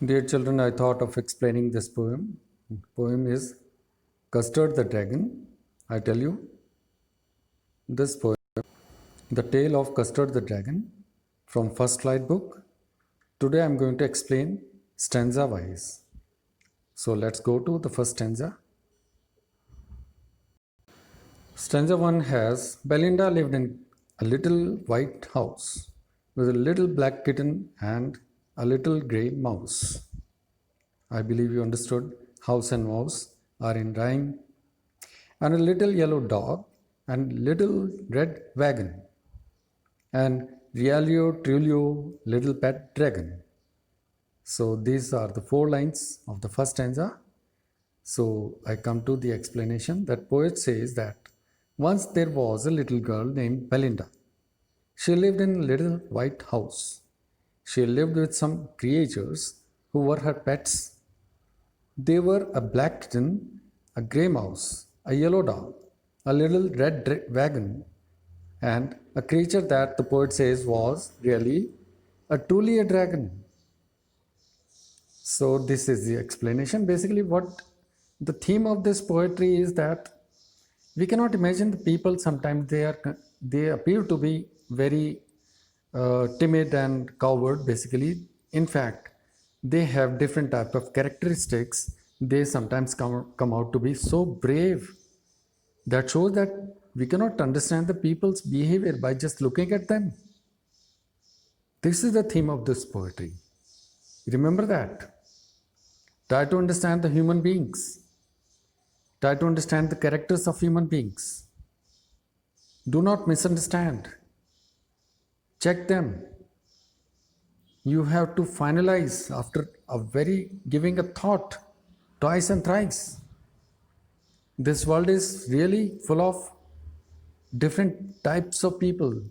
Dear children, I thought of explaining this poem. Poem is Custard the Dragon. I tell you this poem, The Tale of Custard the Dragon from First Light book. Today I am going to explain stanza wise. So let's go to the first stanza. Stanza 1 has Belinda lived in a little white house with a little black kitten and a little grey mouse. I believe you understood. House and mouse are in rhyme. And a little yellow dog and little red wagon. And Rialio Trulio little pet dragon. So these are the 4 lines of the first stanza. So I come to the explanation that poet says that once there was a little girl named Belinda. She lived in a little white house. She lived with some creatures who were her pets. They were a black kitten, a grey mouse, a yellow dog, a little red wagon, and a creature that the poet says was really truly a dragon. So this is the explanation. Basically, what the theme of this poetry is that we cannot imagine the people. Sometimes they appear to be very timid and coward. Basically, in fact, they have different type of characteristics. They sometimes come out to be so brave. That shows that we cannot understand the people's behavior by just looking at them. This is the theme of this poetry. Remember that. Try to understand the human beings. Try to understand the characters of human beings. Do not misunderstand. Check them. You have to finalize after giving a thought twice and thrice. This world is really full of different types of people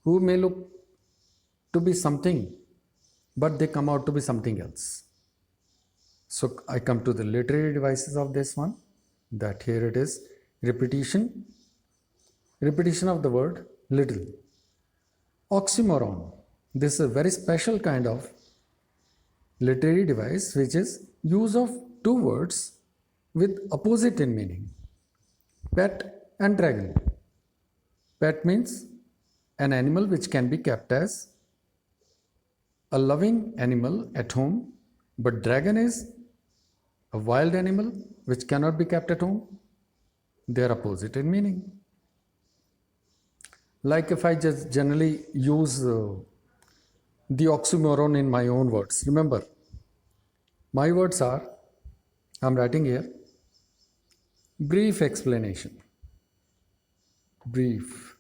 who may look to be something, but they come out to be something else. So I come to the literary devices of this one, that here it is, repetition of the word little. Oxymoron. This is a very special kind of literary device, which is use of 2 words with opposite in meaning. Pet and dragon. Pet means an animal which can be kept as a loving animal at home, but dragon is a wild animal which cannot be kept at home. They are opposite in meaning. Like if I just generally use the oxymoron in my own words. Remember, my words are, I'm writing here, brief explanation. Brief.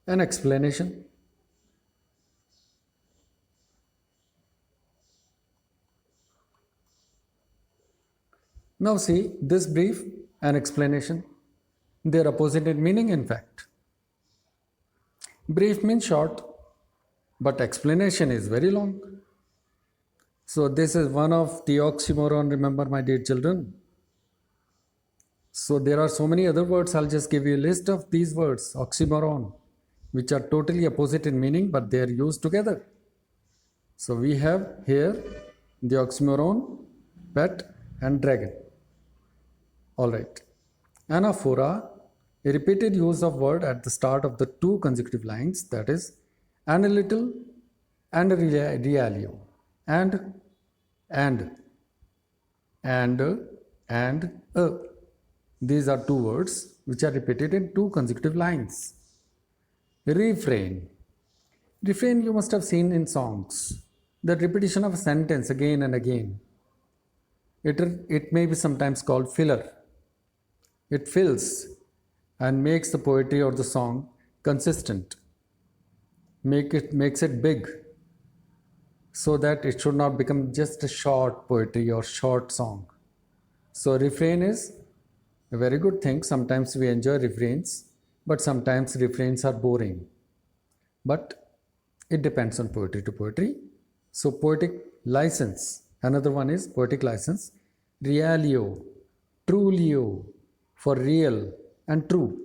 An explanation. Now see, this brief and explanation, they are opposite in meaning, in fact. Brief means short, but explanation is very long. So this is one of the oxymoron, remember my dear children. So there are so many other words. I'll just give you a list of these words, oxymoron, which are totally opposite in meaning, but they are used together. So we have here the oxymoron, pet and dragon. All right. Anaphora, a repeated use of word at the start of the 2 consecutive lines, that is, and a little and a realio, and these are 2 words which are repeated in 2 consecutive lines. Refrain. Refrain you must have seen in songs. The repetition of a sentence again and again. It may be sometimes called filler. It fills and makes the poetry or the song consistent. Makes it big, so that it should not become just a short poetry or short song. So refrain is a very good thing. Sometimes we enjoy refrains, but sometimes refrains are boring. But it depends on poetry to poetry. So poetic license, another one is poetic license. Realio, trulio, for real and true.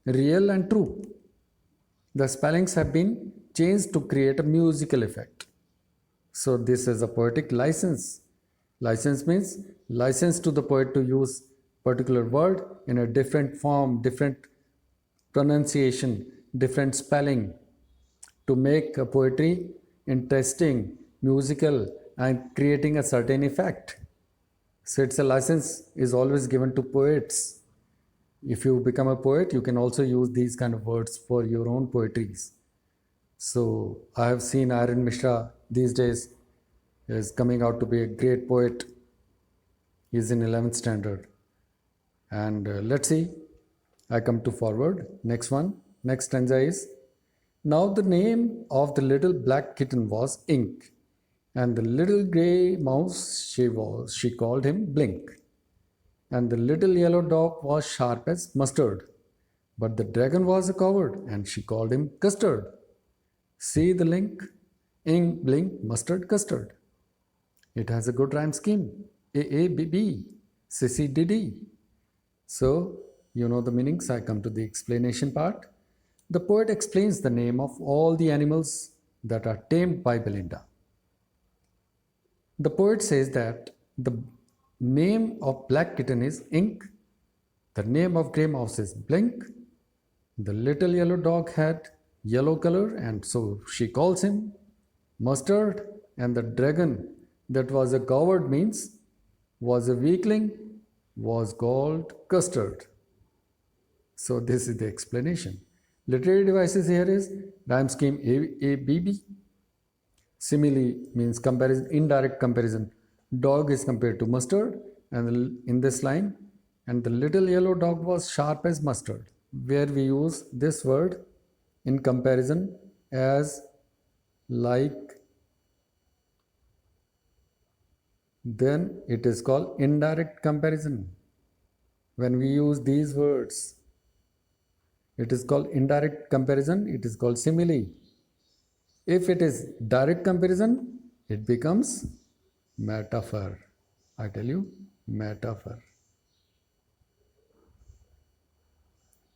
Real and true. The spellings have been changed to create a musical effect. So this is a poetic license. License means license to the poet to use particular word in a different form, different pronunciation, different spelling to make a poetry interesting, musical, and creating a certain effect. So it's a license is always given to poets. If you become a poet, you can also use these kind of words for your own poetries. So I have seen Aryan Mishra these days is coming out to be a great poet. He's in 11th standard. And let's see. I come to forward. Next one. Next stanza is, now the name of the little black kitten was Ink, and the little grey mouse she called him Blink, and the little yellow dog was sharp as mustard, but the dragon was a coward, and she called him Custard. See the link? Ink, blink, mustard, custard. It has a good rhyme scheme. A, B, B, C, C, D, D. So, you know the meanings. I come to the explanation part. The poet explains the name of all the animals that are tamed by Belinda. The poet says that the name of black kitten is Ink, the name of grey mouse is Blink, the little yellow dog had yellow color and so she calls him Mustard, and the dragon that was a coward means was a weakling was called Custard. So this is the explanation. Literary devices here is rhyme scheme A, B, B. Simile means comparison, indirect comparison. Dog is compared to mustard, and in this line, and the little yellow dog was sharp as mustard, where we use this word in comparison as like, then it is called indirect comparison. When we use these words, it is called indirect comparison, it is called simile. If it is direct comparison, it becomes metaphor. I tell you, metaphor.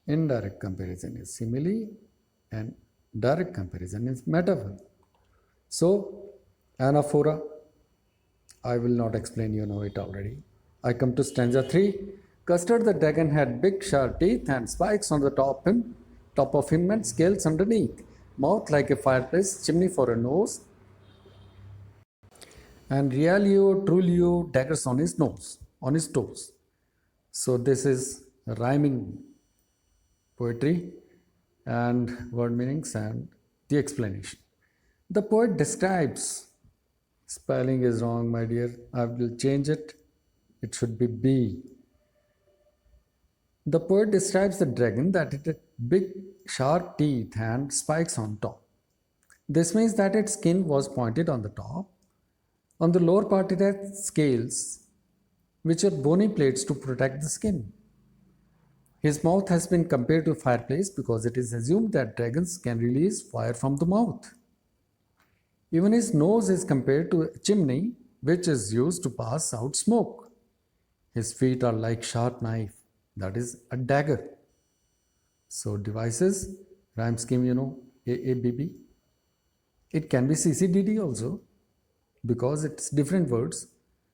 Indirect comparison is simile and direct comparison is metaphor. So, anaphora, I will not explain, you know it already. I come to stanza 3. Custard the dragon had big sharp teeth and spikes on the top of him and scales underneath. Mouth like a fireplace, chimney for a nose, and Realio Trulio daggers on his nose, on his toes. So this is rhyming poetry and word meanings and the explanation. The poet describes, spelling is wrong, my dear. I will change it. It should be B. The poet describes the dragon that it had big sharp teeth and spikes on top. This means that its skin was pointed on the top. On the lower part it had scales, which are bony plates to protect the skin. His mouth has been compared to a fireplace because it is assumed that dragons can release fire from the mouth. Even his nose is compared to a chimney, which is used to pass out smoke. His feet are like sharp knife, that is a dagger. So devices, rhyme scheme, you know, A, B, B. It can be C, C, D, D also, because it's different words.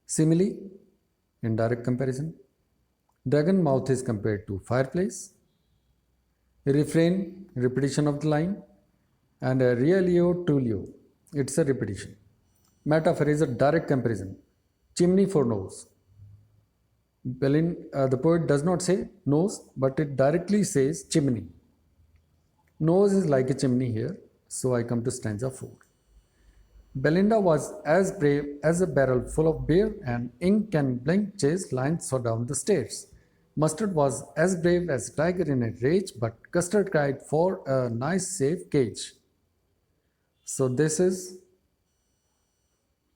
Simile, indirect comparison. Dragon mouth is compared to fireplace. Refrain, repetition of the line. And a realio tulio, it's a repetition. Metaphor is a direct comparison. Chimney for nose. The poet does not say nose, but it directly says chimney. Nose is like a chimney here, so I come to stanza 4. Belinda was as brave as a barrel full of beer, and Ink and Blink chased lions down the stairs. Mustard was as brave as a tiger in a rage, but Custard cried for a nice safe cage. So this is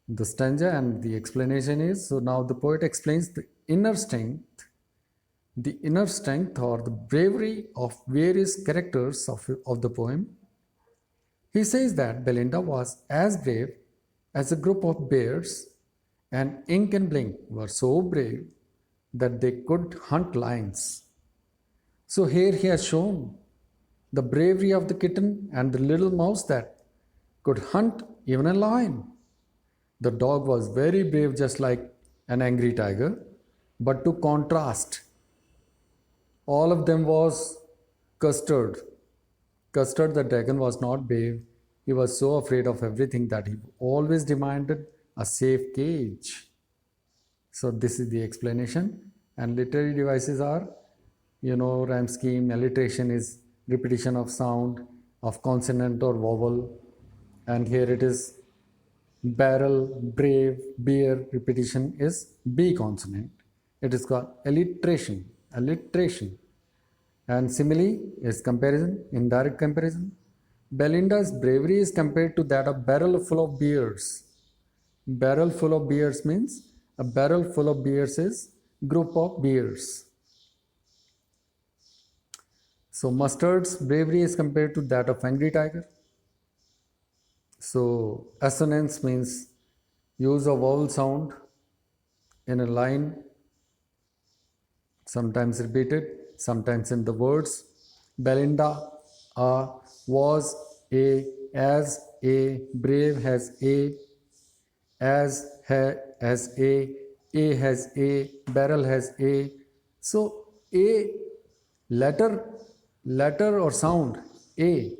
the stanza, and the explanation is, so now the poet explains the inner strength or the bravery of various characters of the poem. He says that Belinda was as brave as a group of bears, and Ink and Blink were so brave that they could hunt lions. So here he has shown the bravery of the kitten and the little mouse that could hunt even a lion. The dog was very brave, just like an angry tiger. But to contrast, all of them was Custard. Custard the dragon was not brave. He was so afraid of everything that he always demanded a safe cage. So this is the explanation. And literary devices are, rhyme scheme. Alliteration is repetition of sound of consonant or vowel. And here it is barrel, brave, beer. Repetition is B consonant. It is called alliteration. Alliteration. And simile is comparison, indirect comparison. Belinda's bravery is compared to that of barrel full of beers. Barrel full of beers means a barrel full of beers is group of beers. So Mustard's bravery is compared to that of angry tiger. So assonance means use of vowel sound in a line, sometimes repeated, sometimes in the words. Belinda was a, as a, brave has a, as has a has a, barrel has a. So a letter or sound a,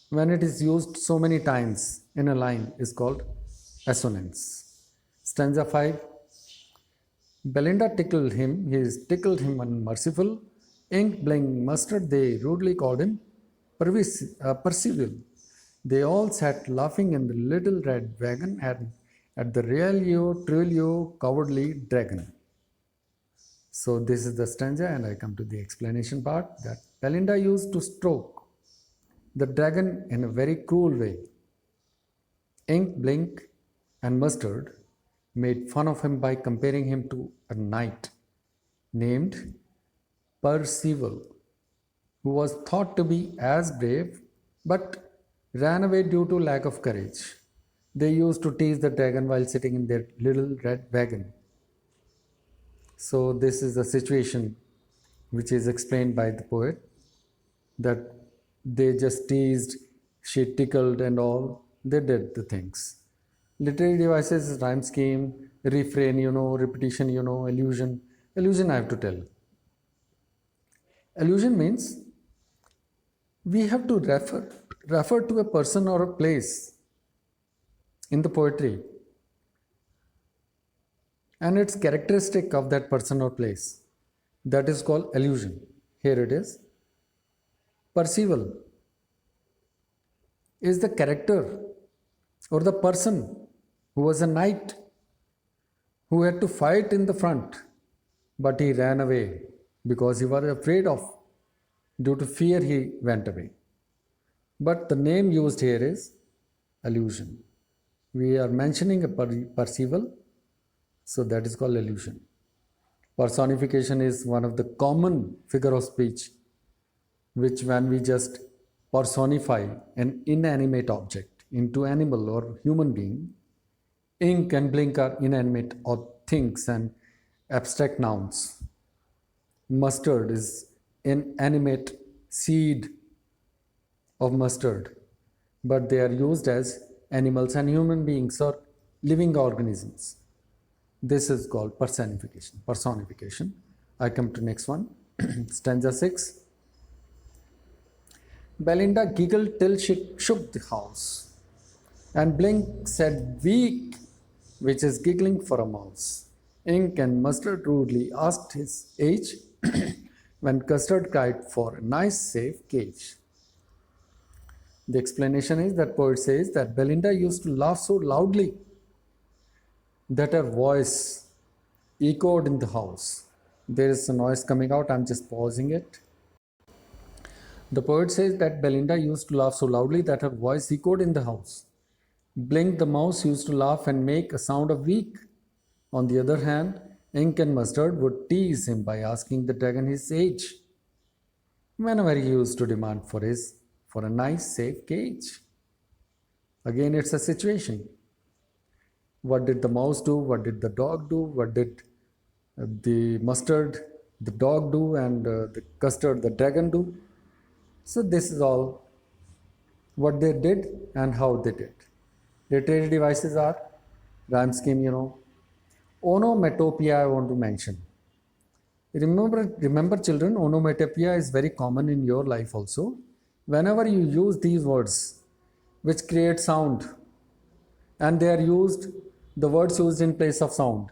when it is used so many times in a line, is called assonance. Stanza 5. Belinda tickled him, he is tickled him unmerciful. Ink, bling, mustard, they rudely called him Percival. They all sat laughing in the little red wagon at the Trulio cowardly dragon. So this is the stanza, and I come to the explanation part, that Belinda used to stroke the dragon in a very cruel way. Ink, blink, and mustard made fun of him by comparing him to a knight named Percival, who was thought to be as brave but ran away due to lack of courage. They used to tease the dragon while sitting in their little red wagon. So this is the situation which is explained by the poet, that they just teased, she tickled and all, they did the things. Literary devices, rhyme scheme, refrain, repetition, allusion. Allusion I have to tell. Allusion means we have to refer to a person or a place in the poetry, and it's characteristic of that person or place. That is called allusion. Here it is. Percival is the character or the person who was a knight who had to fight in the front, but he ran away because he was afraid of, due to fear he went away. But the name used here is allusion. We are mentioning a Percival, so that is called allusion. Personification is one of the common figure of speech, which when we just personify an inanimate object into animal or human being. Ink and blink are inanimate things and abstract nouns. Mustard is inanimate seed of mustard, but they are used as animals and human beings or living organisms. This is called personification. I come to next one. Stanza 6. Belinda giggled till she shook the house, and Blink said weak, which is giggling for a mouse. Ink and Mustard rudely asked his age, when Custard cried for a nice safe cage. The explanation is that poet says that Belinda used to laugh so loudly that her voice echoed in the house. There is a noise coming out, I'm just pausing it. The poet says that Belinda used to laugh so loudly that her voice echoed in the house. Blink the mouse used to laugh and make a sound of weak. On the other hand, Ink and Mustard would tease him by asking the dragon his age, whenever he used to demand for a nice safe cage. Again, it's a situation. What did the mouse do? What did the dog do? What did the mustard, the dog do, and the custard, the dragon do? So this is all what they did and how they did. Literary devices are Rhyme scheme, Onomatopoeia I want to mention. Remember, children, onomatopoeia is very common in your life also. Whenever you use these words, which create sound, and they are used, the words used in place of sound.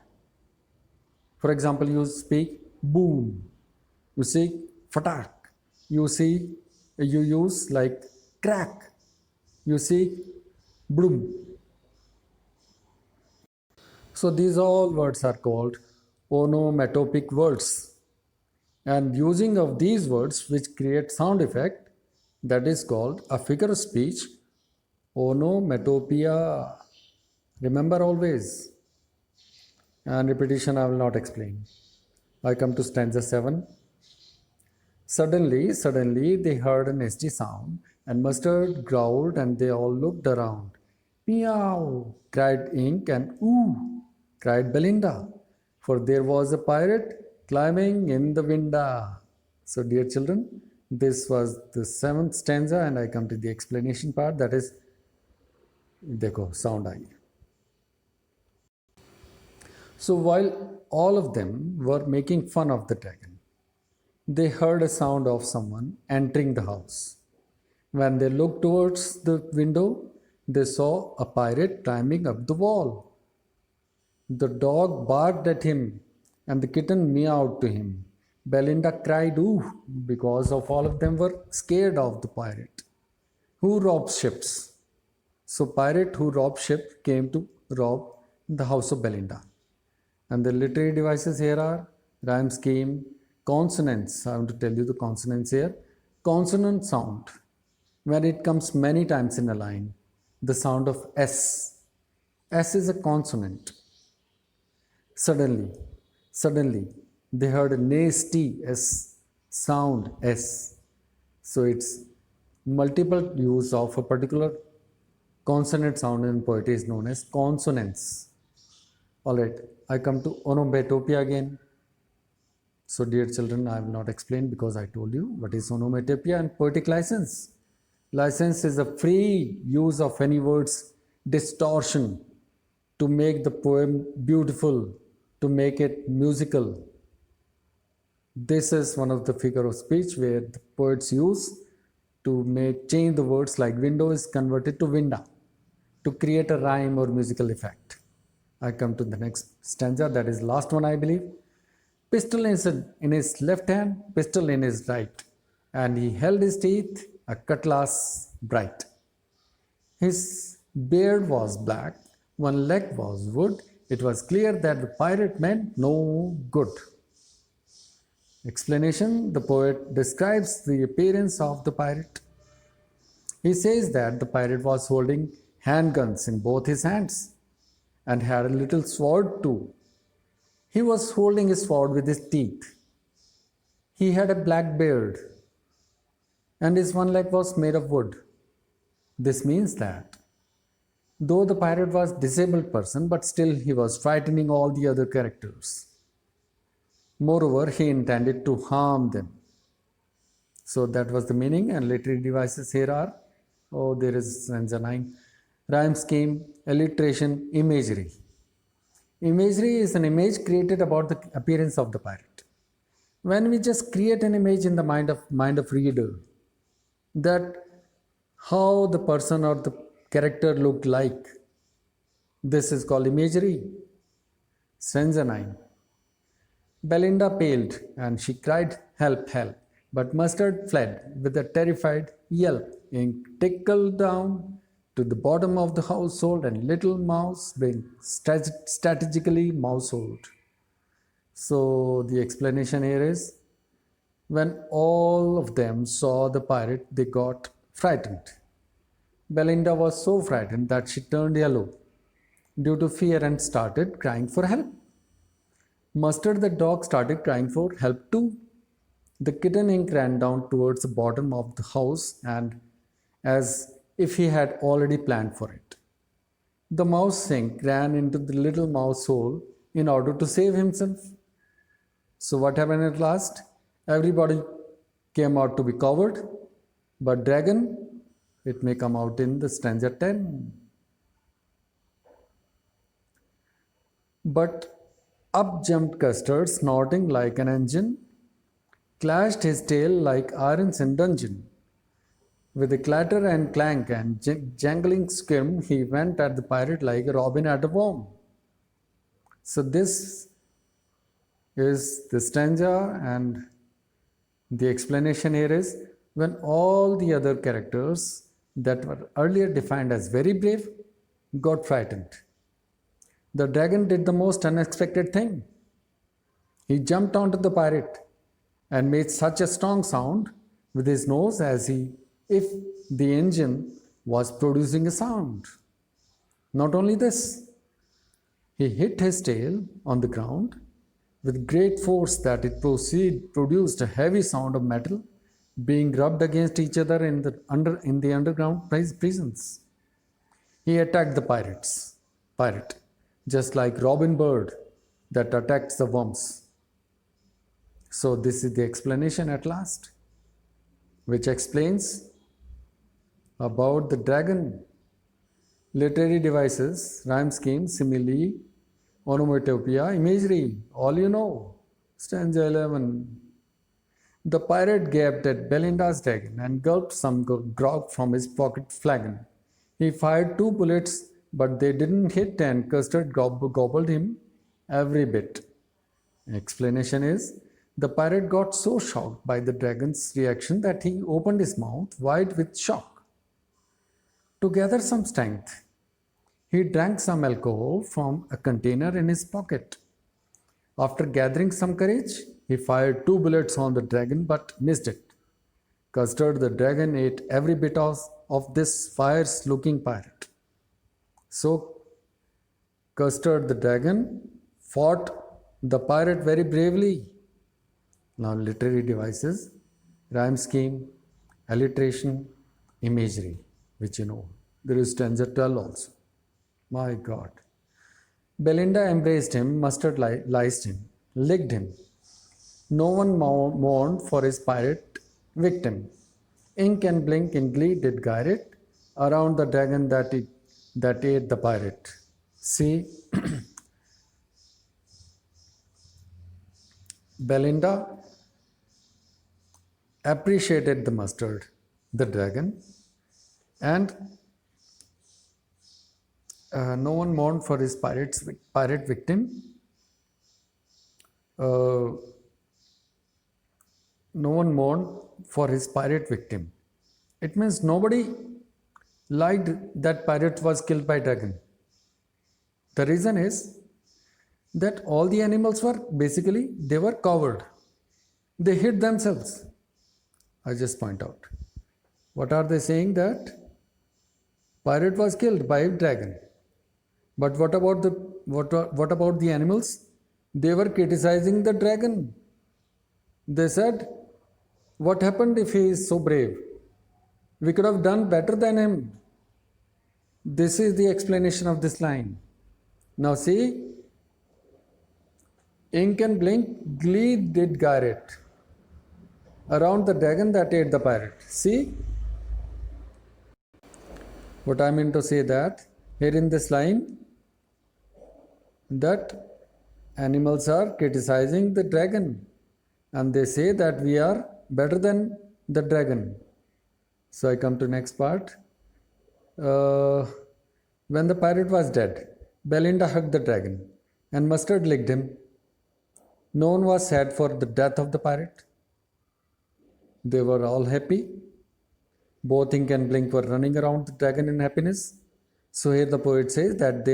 For example, you speak boom, you say fatak, you use like crack, you see bloom. So these all words are called onomatopic words. And using of these words which create sound effect, that is called a figure of speech, onomatopoeia. Remember always. And repetition I will not explain. I come to stanza 7. Suddenly, they heard a nasty sound, and Mustard growled, and they all looked around. Meow, cried Ink, and ooh, cried Belinda, for there was a pirate climbing in the window. So, dear children, this was the 7th stanza, and I come to the explanation part, that is, देखो, sound I. So, while all of them were making fun of the dragon, they heard a sound of someone entering the house. When they looked towards the window, they saw a pirate climbing up the wall. The dog barked at him, and the kitten meowed to him. Belinda cried, ooh, because of all of them were scared of the pirate. Who robs ships? So, pirate who robbed ship came to rob the house of Belinda. And the literary devices here are rhyme scheme, consonants. I want to tell you the consonants here. Consonant sound. When it comes many times in a line, the sound of S. S is a consonant. Suddenly, they heard a nasty S sound S. So it's multiple use of a particular consonant sound in poetry is known as consonants. All right, I come to onomatopoeia again. So, dear children, I will not explain because I told you what is onomatopoeia and poetic license. License is a free use of any word's distortion to make the poem beautiful, to make it musical. This is one of the figure of speech where the poets use to change the words like window is converted to winda to create a rhyme or musical effect. I come to the next stanza, that is last one I believe. Pistol in his left hand, pistol in his right, and he held his teeth, a cutlass bright. His beard was black, one leg was wood. It was clear that the pirate meant no good. Explanation: the poet describes the appearance of the pirate. He says that the pirate was holding handguns in both his hands and had a little sword too. He was holding his sword with his teeth. He had a black beard, and his one leg was made of wood. This means that though the pirate was a disabled person, but still he was frightening all the other characters. Moreover, he intended to harm them. So that was the meaning, and literary devices here are, there is stanza 9. Rhyme scheme, alliteration, imagery. Imagery is an image created about the appearance of the pirate. When we just create an image in the mind of reader, that how the person or the character looked like, this is called imagery. Stanza 9. Belinda paled and she cried, help, help. But Mustard fled with a terrified yelp. Ink tickled down to the bottom of the household, and little mouse being strategically mousehold. So the explanation here is, when all of them saw the pirate, they got frightened. Belinda was so frightened that she turned yellow due to fear and started crying for help. Mustard the dog started crying for help too. The kitten Ink ran down towards the bottom of the house, and as if he had already planned for it. The mouse Ink ran into the little mouse hole in order to save himself. So what happened at last? Everybody came out to be covered, but dragon, it may come out in the stanza 10. But up jumped Custard, snorting like an engine, clashed his tail like irons in dungeon. With a clatter and clank and jangling scream, he went at the pirate like a robin at a worm. So this is the stanza, and the explanation here is when all the other characters that were earlier defined as very brave got frightened. The dragon did the most unexpected thing. He jumped onto the pirate and made such a strong sound with his nose as if the engine was producing a sound. Not only this, he hit his tail on the ground with great force that it produced a heavy sound of metal being rubbed against each other in the underground prisons. He attacked the pirate, just like Robin Bird that attacks the worms. So this is the explanation at last, which explains about the dragon. Literary devices, rhyme scheme, simile, onomatopoeia, imagery, all you know. Stanza 11. The pirate gaped at Belinda's dragon and gulped some grog from his pocket flagon. He fired 2 bullets, but they didn't hit, and Custard gobbled him every bit. Explanation is, the pirate got so shocked by the dragon's reaction that he opened his mouth wide with shock. To gather some strength, he drank some alcohol from a container in his pocket. After gathering some courage, he fired 2 bullets on the dragon but missed it. Custard the dragon ate every bit of this fierce looking pirate. So, Custard the dragon fought the pirate very bravely. Now, literary devices, rhyme scheme, alliteration, imagery, which you know. There is stanza 12 also. My God. Belinda embraced him, Mustard laced him, licked him. No one mourned for his pirate victim. Ink and blink in glee did guide it around the dragon that ate the pirate. See, Belinda appreciated the Mustard, the dragon, and no one mourned for his pirate victim. No one mourned for his pirate victim. It means nobody liked that pirate was killed by dragon. The reason is that all the animals were basically, they were coward. They hid themselves. I just point out. What are they saying? That pirate was killed by a dragon. But what about the animals? They were criticizing the dragon. They said, what happened if he is so brave? We could have done better than him. This is the explanation of this line. Now see, ink and blink, glee did guide it around the dragon that ate the pirate. See, what I mean to say that here in this line, that animals are criticizing the dragon and they say that we are better than the dragon. So I come to next part. When the pirate was dead, Belinda hugged the dragon and Mustard licked him. No one was sad for the death of the pirate. They were all happy. Both Ink and Blink were running around the dragon in happiness. So here the poet says that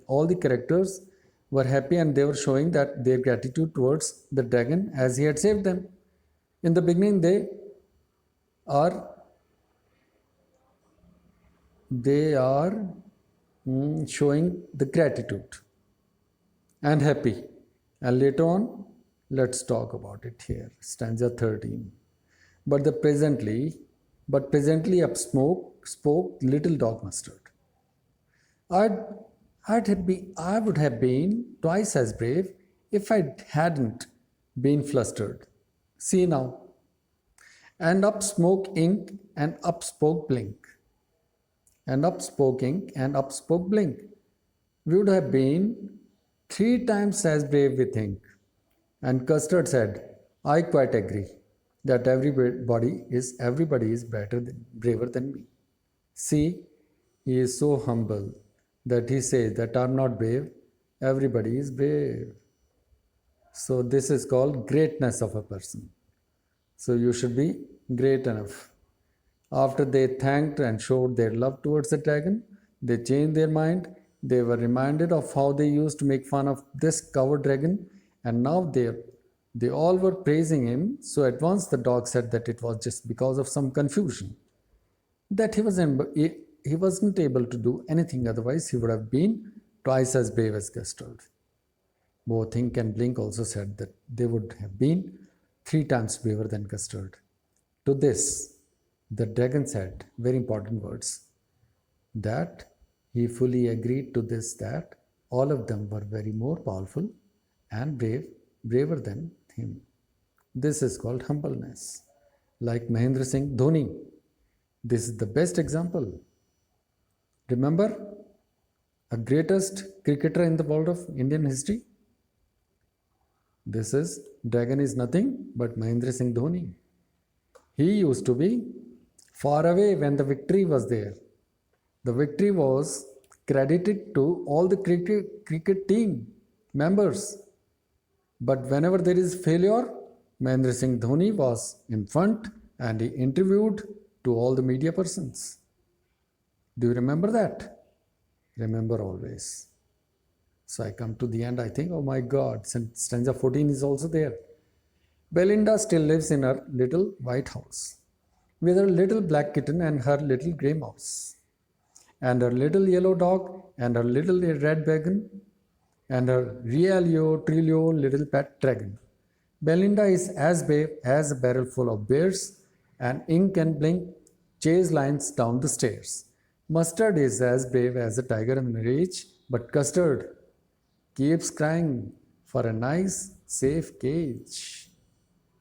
all the characters were happy and they were showing that their gratitude towards the dragon as he had saved them. In the beginning, they are showing the gratitude and happy. And later on, let's talk about it here. Stanza 13. But presently up spoke little dog Mustard. I would have been twice as brave if I hadn't been flustered. See now. And up spoke Ink and up spoke Blink. And up spoke Ink and up spoke Blink. We would have been 3 times as brave we think. And Custard said, I quite agree that everybody is braver than me. See, he is so humble that he says that I'm not brave, everybody is brave. So this is called greatness of a person. So you should be great enough. After they thanked and showed their love towards the dragon, they changed their mind. They were reminded of how they used to make fun of this coward dragon, and now they all were praising him. So at once the dog said that it was just because of some confusion, that he wasn't able to do anything, otherwise he would have been twice as brave as Custard. Both Ink and Blink also said that they would have been 3 times braver than Custard. To this, the dragon said very important words, that he fully agreed to this, that all of them were very more powerful and braver than him. This is called humbleness. Like Mahendra Singh Dhoni, this is the best example. Remember, a greatest cricketer in the world of Indian history? This is dragon is nothing but Mahendra Singh Dhoni. He used to be far away when the victory was there. The victory was credited to all the cricket team members. But whenever there is failure, Mahendra Singh Dhoni was in front and he interviewed to all the media persons. Do you remember that? Remember always. So I come to the end, I think, oh my God, stanza 14 is also there. Belinda still lives in her little white house with her little black kitten and her little grey mouse, and her little yellow dog and her little red wagon and her Realio Trilio little pet dragon. Belinda is as brave as a barrel full of bears, and Ink and Blink chase lions down the stairs. Mustard is as brave as a tiger in a rage, but Custard keeps crying for a nice, safe cage.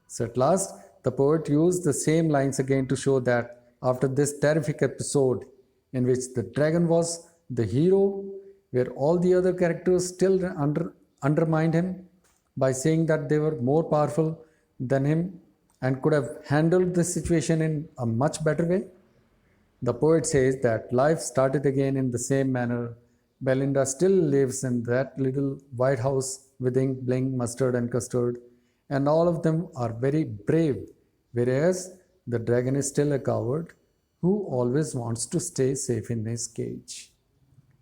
So at last, the poet used the same lines again to show that after this terrific episode, in which the dragon was the hero, where all the other characters still undermined him by saying that they were more powerful than him and could have handled the situation in a much better way, the poet says that life started again in the same manner. Belinda still lives in that little white house with Ink, Blink, Mustard, and Custard, and all of them are very brave, whereas the dragon is still a coward who always wants to stay safe in his cage.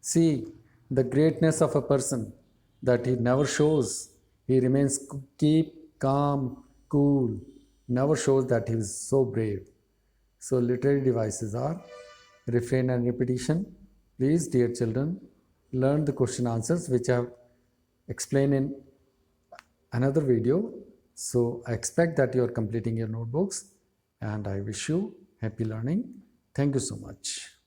See the greatness of a person, that he never shows. He remains calm, cool, never shows that he is so brave. So literary devices are refrain and repetition. Please, dear children, learn the question answers which I have explained in another video. So I expect that you are completing your notebooks, and I wish you happy learning. Thank you so much.